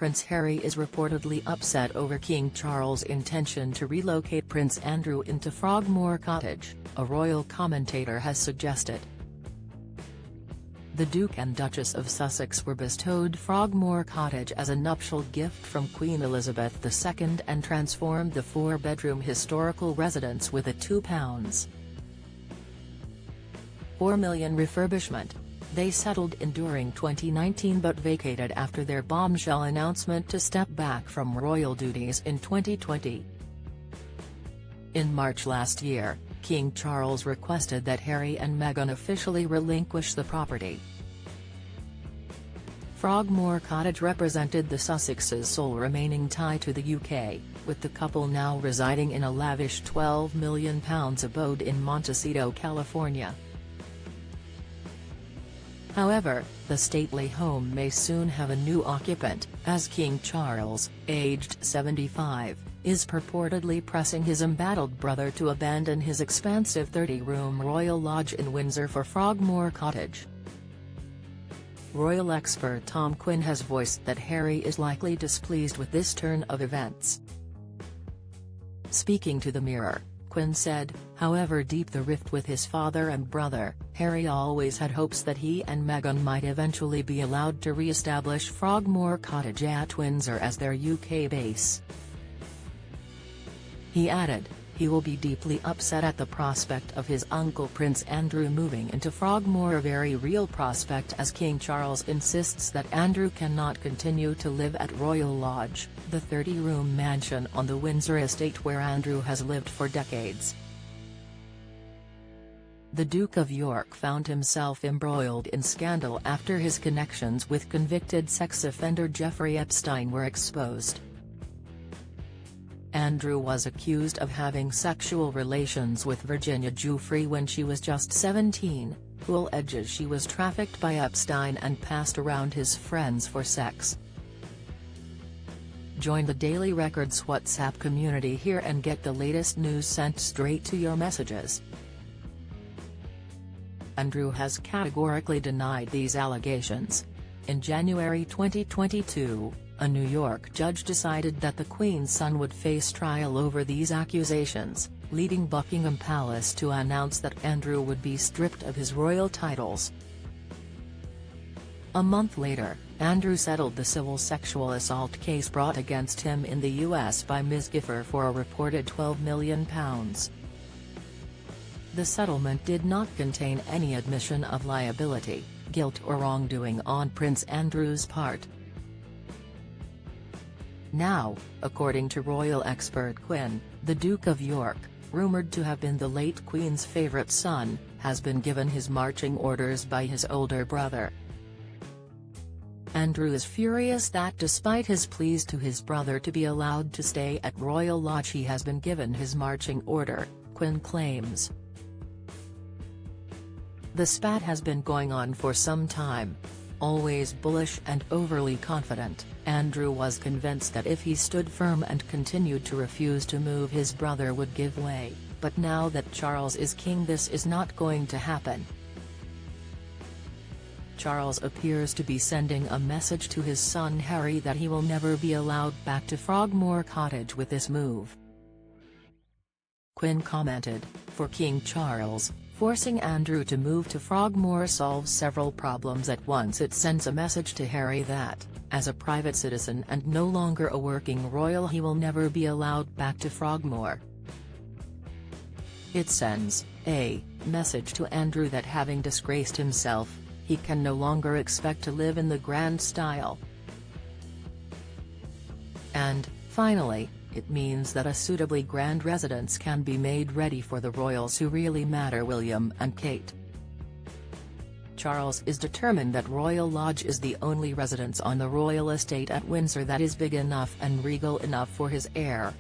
Prince Harry is reportedly upset over King Charles' intention to relocate Prince Andrew into Frogmore Cottage, a royal commentator has suggested. The Duke and Duchess of Sussex were bestowed Frogmore Cottage as a nuptial gift from Queen Elizabeth II and transformed the four-bedroom historical residence with a £2.4 million refurbishment. They settled in during 2019 but vacated after their bombshell announcement to step back from royal duties in 2020. In March last year, King Charles requested that Harry and Meghan officially relinquish the property. Frogmore Cottage represented the Sussexes' sole remaining tie to the UK, with the couple now residing in a lavish £12 million abode in Montecito, California. However, the stately home may soon have a new occupant, as King Charles, aged 75, is purportedly pressing his embattled brother to abandon his expansive 30-room royal lodge in Windsor for Frogmore Cottage. Royal expert Tom Quinn has voiced that Harry is likely displeased with this turn of events. Speaking to the Mirror, Quinn said, however deep the rift with his father and brother, Harry always had hopes that he and Meghan might eventually be allowed to re-establish Frogmore Cottage at Windsor as their UK base. He added, he will be deeply upset at the prospect of his uncle Prince Andrew moving into Frogmore, a very real prospect, as King Charles insists that Andrew cannot continue to live at Royal Lodge, the 30-room mansion on the Windsor estate where Andrew has lived for decades. The Duke of York found himself embroiled in scandal after his connections with convicted sex offender Jeffrey Epstein were exposed. Andrew was accused of having sexual relations with Virginia Giuffre when she was just 17, who alleges she was trafficked by Epstein and passed around his friends for sex. Join the Daily Record's WhatsApp community here and get the latest news sent straight to your messages. Andrew has categorically denied these allegations. In January 2022, a New York judge decided that the Queen's son would face trial over these accusations, leading Buckingham Palace to announce that Andrew would be stripped of his royal titles. A month later, Andrew settled the civil sexual assault case brought against him in the US by Ms. Gifford for a reported £12 million. The settlement did not contain any admission of liability, guilt or wrongdoing on Prince Andrew's part. Now, according to royal expert Quinn, the Duke of York, rumoured to have been the late Queen's favourite son, has been given his marching orders by his older brother. Andrew is furious that despite his pleas to his brother to be allowed to stay at Royal Lodge, he has been given his marching order, Quinn claims. The spat has been going on for some time. Always bullish and overly confident, Andrew was convinced that if he stood firm and continued to refuse to move, his brother would give way, but now that Charles is king, this is not going to happen. Charles appears to be sending a message to his son Harry that he will never be allowed back to Frogmore Cottage with this move. Quinn commented, for King Charles, forcing Andrew to move to Frogmore solves several problems at once. It sends a message to Harry that, as a private citizen and no longer a working royal, he will never be allowed back to Frogmore. It sends a message to Andrew that, having disgraced himself, he can no longer expect to live in the grand style. And, finally, it means that a suitably grand residence can be made ready for the royals who really matter, William and Kate. Charles is determined that Royal Lodge is the only residence on the royal estate at Windsor that is big enough and regal enough for his heir,